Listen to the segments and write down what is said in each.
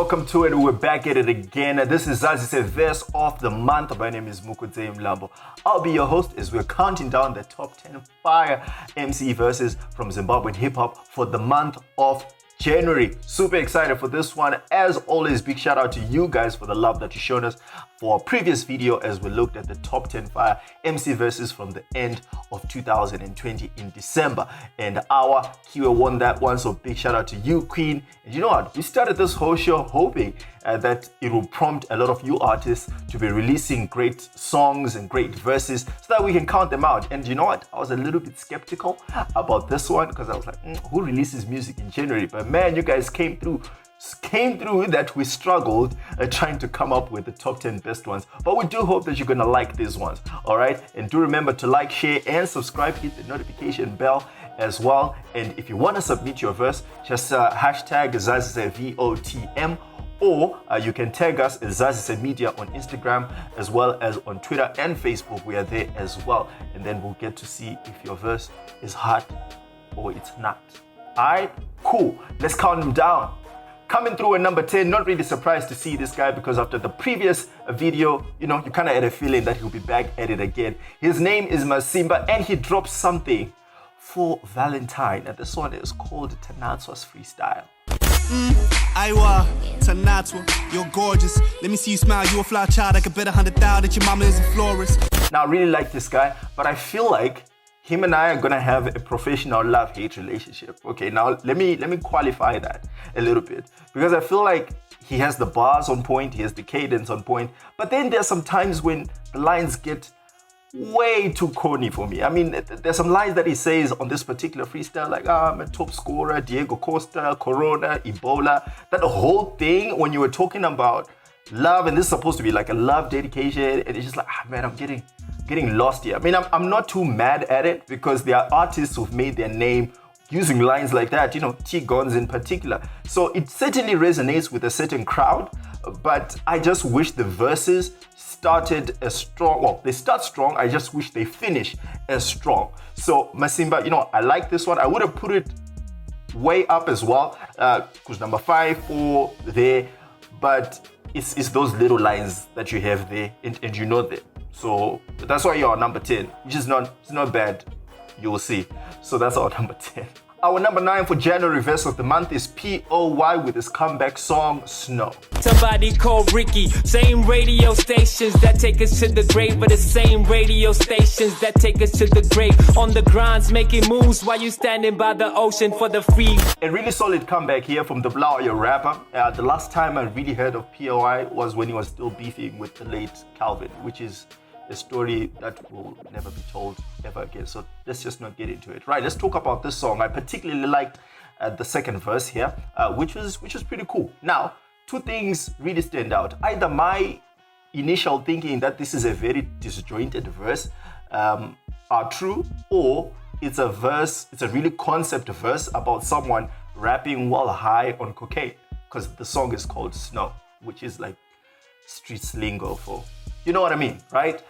welcome to it. We're back at it again. This is Zazise Verse of the Month. My name is Mukudze Mlambo. I'll be your host as we're counting down the top 10 fire MC verses from Zimbabwean hip-hop for the month of January. Super excited for this one. As always, big shout out to you guys for the love that you've shown us for our previous video as we looked at the top 10 fire MC verses from the end of 2020 in December. And our Kiwe won that one, so big shout out to you, Queen. And you know what? We started this whole show hoping that it will prompt a lot of you artists to be releasing great songs and great verses so that we can count them out. And you know what? I was a little bit skeptical about this one because I was like, who releases music in January? But man, you guys came through that we struggled trying to come up with the top 10 best ones. But we do hope that you're gonna like these ones, all right? And do remember to like, share, and subscribe. Hit the notification bell as well. And if you want to submit your verse, just hashtag Zazise VOTM, or you can tag us as Zazise Media on Instagram as well as on Twitter and Facebook. We are there as well. And then we'll get to see if your verse is hot or it's not. All right, cool. Let's count them down. Coming through at number 10, not really surprised to see this guy because after the previous video, you kind of had a feeling that he'll be back at it again. His name is Masimba and he dropped something for Valentine. And this one is called Tanatswa's Freestyle. Aiwa, Tanatswa, you're gorgeous. Let me see you smile. You a fly child. I could bet 100,000 that your mama is a florist. Now, I really like this guy, but I feel like him and I are gonna have a professional love-hate relationship. Okay, now let me qualify that a little bit because I feel like he has the bars on point, he has the cadence on point, but then there's some times when the lines get way too corny for me. I mean, there's some lines that he says on this particular freestyle, like I'm a top scorer, Diego Costa, Corona, Ebola. That whole thing when you were talking about love, and this is supposed to be like a love dedication, and it's just like, man, I'm getting lost here. I mean, I'm not too mad at it because there are artists who've made their name using lines like that, T-Guns in particular. So it certainly resonates with a certain crowd, but I just wish the verses started as strong. Well, they start strong. I just wish they finish as strong. So Masimba, I like this one. I would have put it way up as well, because number 5, 4 there, but it's those little lines that you have there, and you know that. So that's why you're number 10, which is not bad. You'll see. So that's our number 10. Our number 9 for January verse of the month is POY with his comeback song, Snow. Somebody called Ricky. Same radio stations that take us to the grave, but the same radio stations that take us to the grave. On the grinds, making moves while you standing by the ocean for the free. A really solid comeback here from the Blaoyo rapper. The last time I really heard of POY was when he was still beefing with the late Calvin, which is a story that will never be told ever again. So let's just not get into it. Right, let's talk about this song. I particularly liked the second verse here, which was pretty cool. Now, two things really stand out. Either my initial thinking that this is a very disjointed verse are true, or it's a really concept verse about someone rapping while high on cocaine, because the song is called Snow, which is like street lingo for, you know what I mean, right?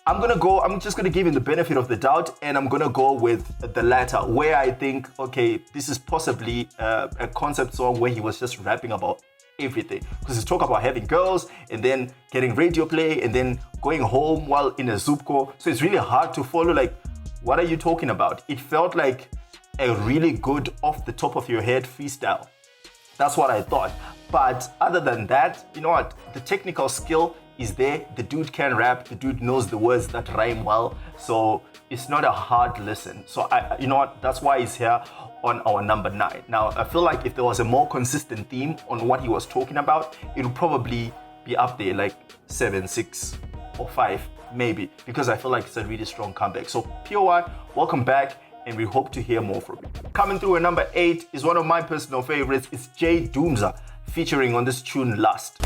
I'm just gonna give him the benefit of the doubt, and I'm gonna go with the latter, where I think, okay, this is possibly a concept song where he was just rapping about everything, because he's talking about having girls and then getting radio play and then going home while in a Zupco. So it's really hard to follow, like, what are you talking about? It felt like a really good off the top of your head freestyle. That's what I thought. But other than that, you know what? The technical skill is there. The dude can rap. The dude knows the words that rhyme well. So it's not a hard listen. So you know what? That's why he's here on our number 9. Now, I feel like if there was a more consistent theme on what he was talking about, it would probably be up there like 7, 6, or 5, maybe, because I feel like it's a really strong comeback. So POI, welcome back, and we hope to hear more from you. Coming through at number 8 is one of my personal favorites. It's J Doomza featuring on this tune, Lust.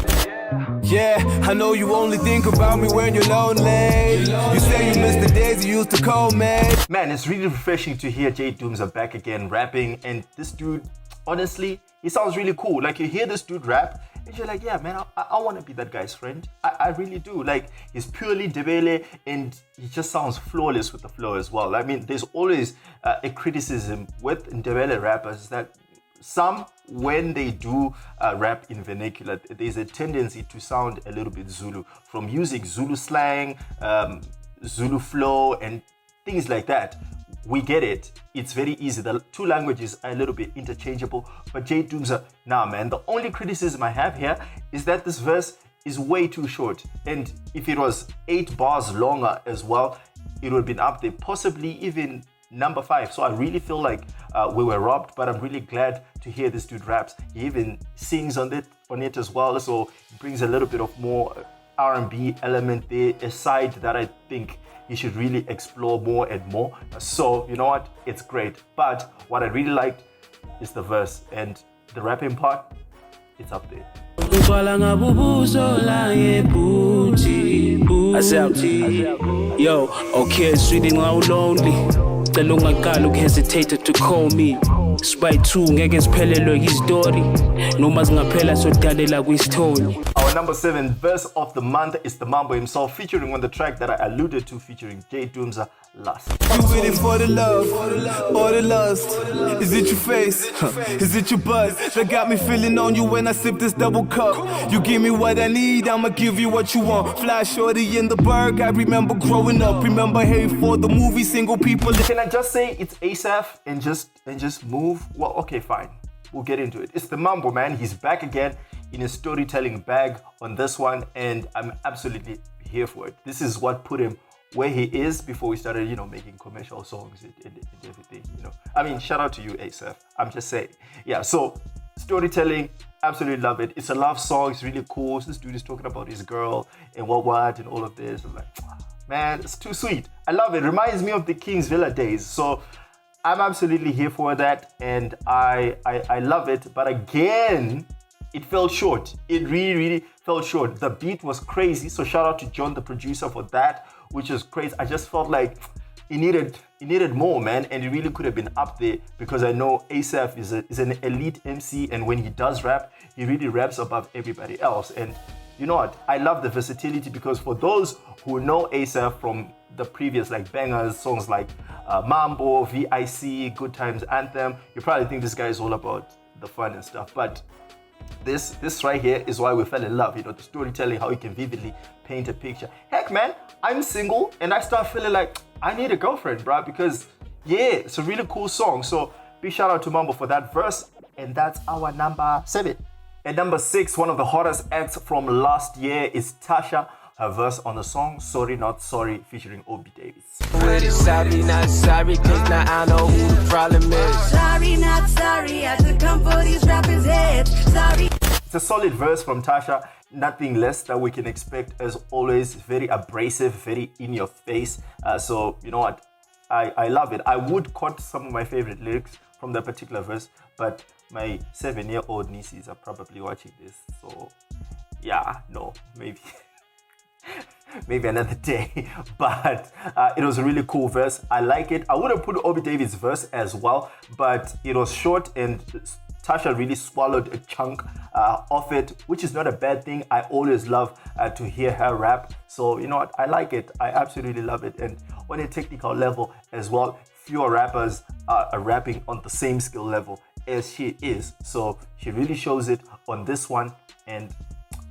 Yeah, I know you only think about me when you're lonely. You say you miss the days you used to call me. Man, it's really refreshing to hear J Doomza back again rapping, and this dude, honestly, he sounds really cool. Like, you hear this dude rap and you're like, yeah, man, I want to be that guy's friend. I really do. Like, he's purely Ndebele and he just sounds flawless with the flow as well. I mean, there's always a criticism with Ndebele rappers that some, when they do rap in vernacular, there's a tendency to sound a little bit Zulu, from using Zulu slang, Zulu flow, and things like that. We get it. It's very easy. The two languages are a little bit interchangeable. But J Doomza, nah, man. The only criticism I have here is that this verse is way too short. And if it was 8 bars longer as well, it would have been up there, possibly even number 5. So I really feel like we were robbed, but I'm really glad to hear this dude raps. He even sings on it as well. So it brings a little bit of more R&B element there, a side that I think he should really explore more and more. So, you know what? It's great. But what I really liked is the verse, and the rapping part, it's up there. Yo, okay, sweetie, I'm lonely. The long I hesitated to call me. Spy 2 ngeke siphelelwe yistory noma singaphela sodalela kwisithoni. Our number 7 verse of the month is the Mambo himself, featuring on the track that I alluded to, featuring J Doomza, Lust. You with it for the love or the lust? Is it your face? Is it your buzz that got me feeling on you when I sip this double cup? You give me what I need, I'ma give you what you want. Fly shorty in the Berg, I remember growing up. Remember Hey for the movie, single people. Can I just say it's ASAP and just move? Well, okay, fine. We'll get into it. It's the Mambo, man. He's back again in his storytelling bag on this one, and I'm absolutely here for it. This is what put him where he is before we started, making commercial songs and everything, I mean, shout out to you, ASAP. I'm just saying. Yeah, so storytelling, absolutely love it. It's a love song. It's really cool. This dude is talking about his girl and what and all of this. I'm like, man, it's too sweet. I love it. Reminds me of the King's Villa days. So I'm absolutely here for that, and I love it. But again, it fell short. It really, really fell short. The beat was crazy. So shout out to John, the producer, for that, which is crazy. I just felt like it needed more, man, and it really could have been up there, because I know ASAP is an elite MC, and when he does rap, he really raps above everybody else. And you know what? I love the versatility, because for those who know ASAP from the previous bangers, songs like Mambo, VIC, Good Times Anthem, you probably think this guy is all about the fun and stuff. But this right here is why we fell in love, the storytelling, how he can vividly paint a picture. Heck, man, I'm single and I start feeling like I need a girlfriend, bruh, because yeah, it's a really cool song. So big shout out to Mambo for that verse, and that's our number 7. At number 6, one of the hottest acts from last year is Tasha. Her verse on the song Sorry Not Sorry, featuring Obi Davis. Sorry not sorry, cause now I know who the problem is. Sorry not sorry, I could come for these rappers' heads. Sorry. It's a solid verse from Tasha, nothing less that we can expect, as always. Very abrasive, very in your face. So you know what, I love it. I would quote some of my favorite lyrics from that particular verse, but my 7-year-old nieces are probably watching this, so yeah, no, maybe another day. But it was a really cool verse. I like it. I would have put Obi Davis' verse as well, but it was short, and Tasha really swallowed a chunk of it, which is not a bad thing. I always love to hear her rap. So you know what, I like it. I absolutely love it. And on a technical level as well, fewer rappers are rapping on the same skill level as she is. So she really shows it on this one, and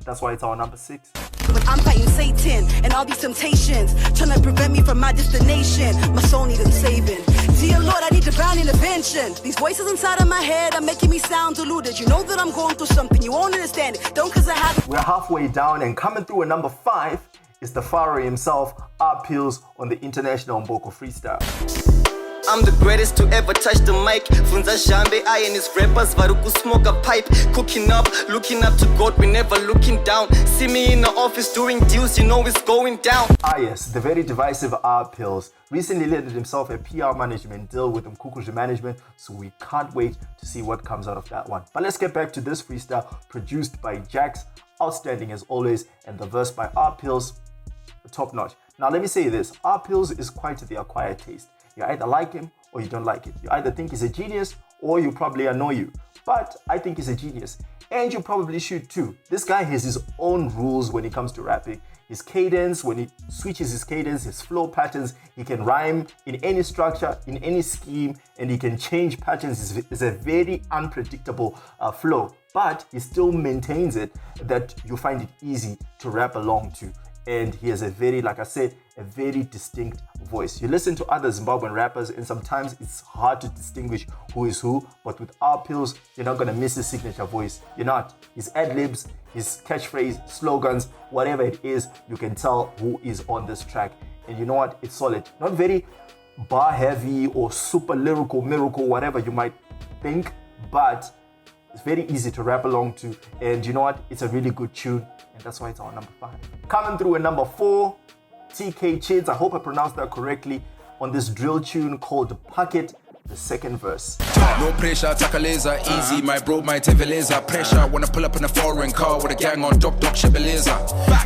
that's why it's our number 6. When I'm fighting Satan and all these temptations, trying to prevent me from my destination, my soul needs saving. Dear Lord, I need divine intervention. These voices inside of my head are making me sound deluded. You know that I'm going through something, you won't understand it. Don't cause I have. We're halfway down, and coming through at number 5 is the Pharaoh himself, R Pills, on the International Mboko Freestyle. I'm the greatest to ever touch the mic. Funza Jambe, I and his rappers, Varuku smoke a pipe. Cooking up, looking up to God, we never looking down. See me in the office doing deals, you know it's going down. Ah yes, the very divisive R Pills recently landed himself a PR management deal with Mkukuji Management, so we can't wait to see what comes out of that one. But let's get back to this freestyle, produced by Jax, outstanding as always, and the verse by R Pills, top notch. Now let me say this, R Pills is quite the acquired taste. You either like him or you don't like it. You either think he's a genius or you probably annoy you. But I think he's a genius, and you probably should too. This guy has his own rules when it comes to rapping. his cadence, when he switches his cadence, his flow patterns, he can rhyme in any structure, in any scheme, and he can change patterns. It's a very unpredictable flow, but he still maintains it that you find it easy to rap along to. And he has a very, like I said, a very distinct voice. You listen to other Zimbabwean rappers and sometimes it's hard to distinguish who is who, but with our pills, you're not gonna miss his signature voice. You're not. His ad-libs, his catchphrase, slogans, whatever it is, you can tell who is on this track. And you know what? It's solid. Not very bar heavy or super lyrical, miracle, whatever you might think, but it's very easy to rap along to. And you know what? It's a really good tune. And that's why it's our number 5. Coming through at number 4, TK Chids, I hope I pronounced that correctly, on this drill tune called Pocket, the second verse. No pressure, takaleza, easy, my bro, my teveleza. Pressure, wanna pull up in a foreign car with a gang on dog shibeleza.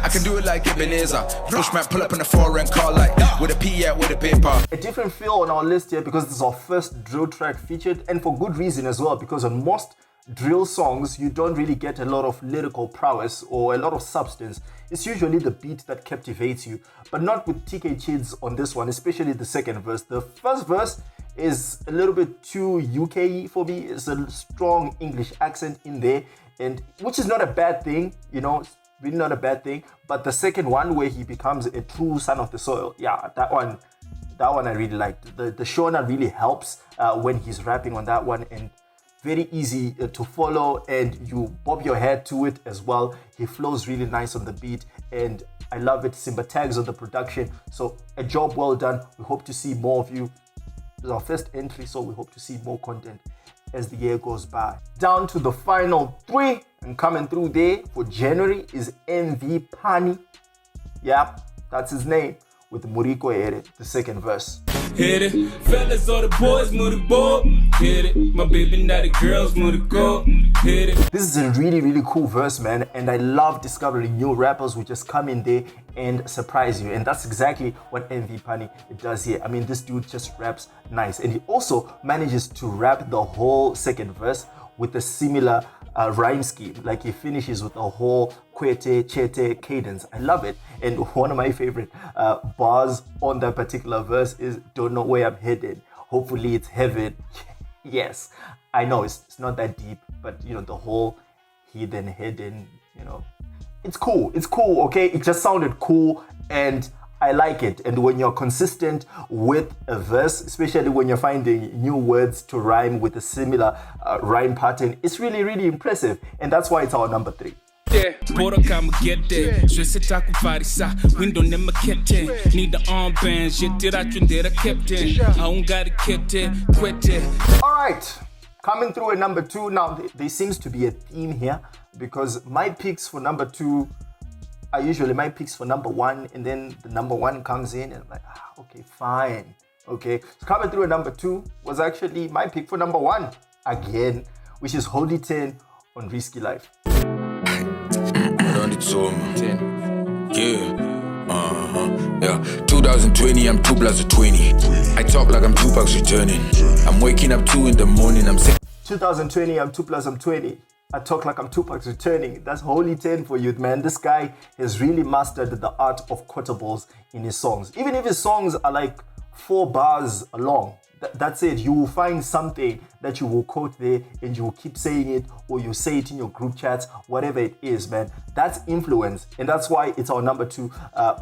I can do it like Ebenezer. Bushman, pull up in a foreign car like with a P out with a paper. A different feel on our list here because this is our first drill track featured, and for good reason as well, because on most drill songs, you don't really get a lot of lyrical prowess or a lot of substance. It's usually the beat that captivates you, but not with TK Chids on this one, especially the second verse. The first verse is a little bit too UK for me. It's a strong English accent in there, and which is not a bad thing, you know, it's really not a bad thing. But the second one, where he becomes a true son of the soil, yeah, that one I really liked. The Shona really helps when he's rapping on that one, and very easy to follow, and you bob your head to it as well. He flows really nice on the beat, and I love it. Simba tags on the production, so a job well done. We hope to see more of you. This is our first entry, so we hope to see more content as the year goes by. Down to the final 3, and coming through there for January is MV Pani. Yeah, that's his name, with Muriko Ere, the second verse. Hit it, fellas or the boys move the ball. Hit it, my baby now the girls move the go. Hit it. This is a really, really cool verse, man, and I love discovering new rappers who just come in there and surprise you, and that's exactly what MV Pani does here. I mean, this dude just raps nice, and he also manages to rap the whole second verse with a similar rhyme scheme. Like he finishes with a whole kwete chete cadence. I love it. And one of my favorite bars on that particular verse is "Don't know where I'm headed. Hopefully it's heaven." Yes, I know it's not that deep, but you know, the whole heathen hidden, you know, it's cool. It's cool, okay? It just sounded cool, and I like it. And when you're consistent with a verse, especially when you're finding new words to rhyme with a similar rhyme pattern, it's really, really impressive. And that's why it's our number 3. Bora kama get there. Stress it aku farisa. Window nema kete. Need the armbands. Yet did I kept it. I don't gotta kept it. Quit it. Alright. Coming through at number 2. Now there seems to be a theme here, because my picks for number 2 are usually my picks for number 1, and then the number 1 comes in and I'm like, okay, fine. Okay. So coming through at number 2 was actually my pick for number 1 again, which is Holy 10 on Risky Life. Yeah, 2020, I'm 2 plus 20. I talk like I'm Tupac's returning. I'm waking up 2 in the morning, I'm sick. 2020, I'm 2 plus I'm 20. I talk like I'm Tupac's returning. That's Holy 10 for you, man. This guy has really mastered the art of quotables in his songs. Even if his songs are like 4 bars long, that's it. You will find something that you will quote there, and you will keep saying it, or you say it in your group chats, whatever it is, man. That's influence, and that's why it's our number 2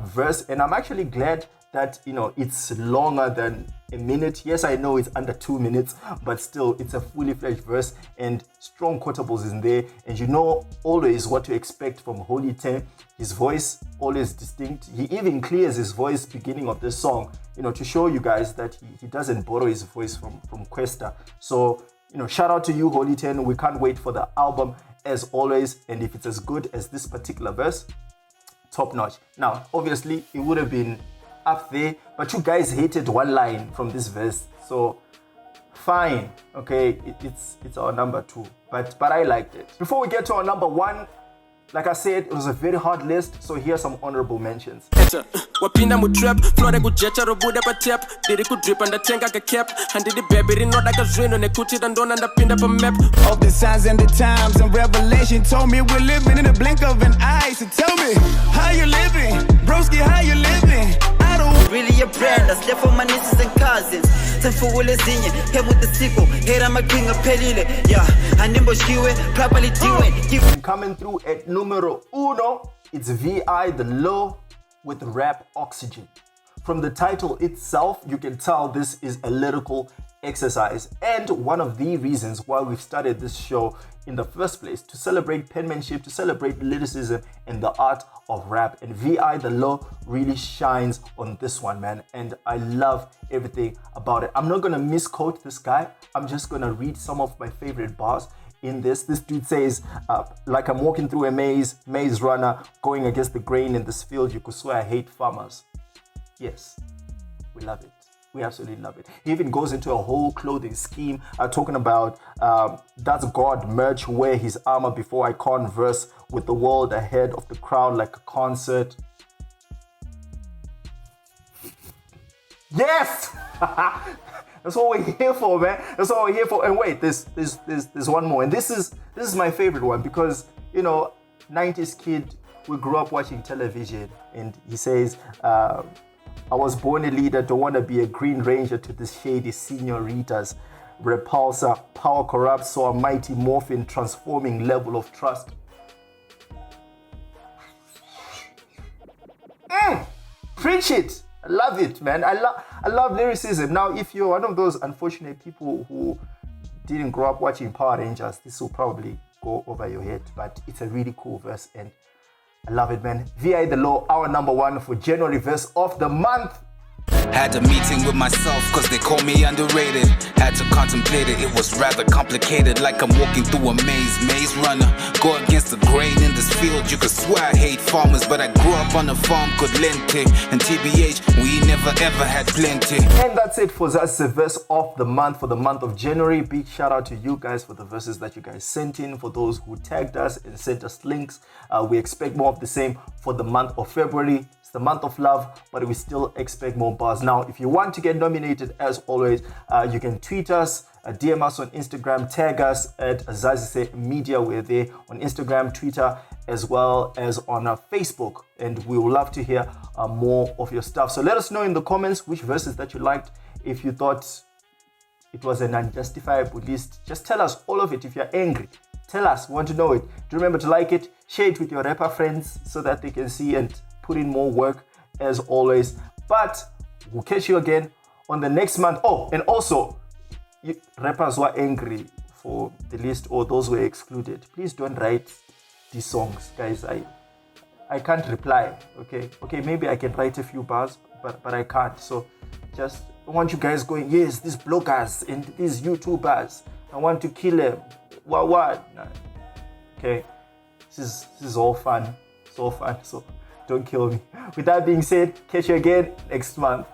verse. And I'm actually glad that, you know, it's longer than a minute. Yes, I know it's under 2 minutes, but still, it's a fully fledged verse and strong quotables in there. And you know always what to expect from Holy 10. His voice, always distinct. He even clears his voice beginning of this song, you know, to show you guys that he doesn't borrow his voice from Questa. So, you know, shout out to you, Holy 10. We can't wait for the album as always. And if it's as good as this particular verse, top notch. Now, obviously, it would have been up there, but you guys hated one line from this verse, so fine, okay, it's our number 2, but I liked it. Before we get to our number 1, like I said, it was a very hard list, so here's some honorable mentions. Wapinda mu trap, flora kujecha robuda pa tap, diri ku drip and tenga ka cap, and the baby not like a zwino ne kuti dandona ndapinda pa map. All the signs and the times and revelation told me we're living in the blink of an eye. So tell me, how you living? Broski, how you living? I don't Really a brand, I slept for my nieces and cousins. Time for will zinye, here with the sequel. Here I'm a king of pelile. Yeah, and nimbo shiwe, properly doing. Coming through at numero uno, it's VI The Low with Rap Oxygen. From the title itself, you can tell this is a lyrical exercise, and one of the reasons why we've started this show in the first place, to celebrate penmanship, to celebrate lyricism and the art of rap. And VI The Low really shines on this one, man, and I love everything about it. I'm not gonna misquote this guy. I'm just gonna read some of my favorite bars in this. This dude says, like I'm walking through a maze runner, going against the grain in this field, you could swear I hate farmers. Yes, we love it. We absolutely love it. He even goes into a whole clothing scheme, talking about that's God merch, wear his armor before I converse with the world ahead of the crowd like a concert. Yes! That's what we're here for, man. That's what we're here for. And wait, there's one more. And this is my favorite one because, you know, 90s kid, we grew up watching television. And he says, I was born a leader, don't want to be a green ranger to the shady senoritas. Repulsor, power corrupts, so a mighty morphin transforming level of trust. Preach it. I love it, man. I love lyricism. Now, if you're one of those unfortunate people who didn't grow up watching Power Rangers, this will probably go over your head, but it's a really cool verse and I love it, man. VI The Low, our number one for January verse of the month. Had a meeting with myself cause they call me underrated. Had to contemplate it, it was rather complicated. Like I'm walking through a maze runner. Go against the grain in this field, you could swear I hate farmers. But I grew up on a farm called Lente. And TBH, we never ever had plenty. And that's it for Zazise verse of the month for the month of January. Big shout out to you guys for the verses that you guys sent in. For those who tagged us and sent us links. We expect more of the same for the month of February. The month of love, but we still expect more bars. Now, if you want to get nominated, as always, you can tweet us, DM us on Instagram, tag us at Zazise Media. We're there on Instagram, Twitter, as well as on Facebook, and we would love to hear more of your stuff. So let us know in the comments which verses that you liked. If you thought it was an unjustifiable list, just tell us all of it. If you're angry, tell us. We want to know it. Do remember to like it, share it with your rapper friends so that they can see and put in more work as always. But we'll catch you again on the next month. Oh, and also, you rappers who are angry for the list or those who are excluded, please don't write these songs, guys. I can't reply. Okay, maybe I can write a few bars, but I can't. So just I want you guys going, yes, these bloggers and these YouTubers, I want to kill them. What? Okay, this is all fun. It's all fun. So don't kill me. With that being said, catch you again next month.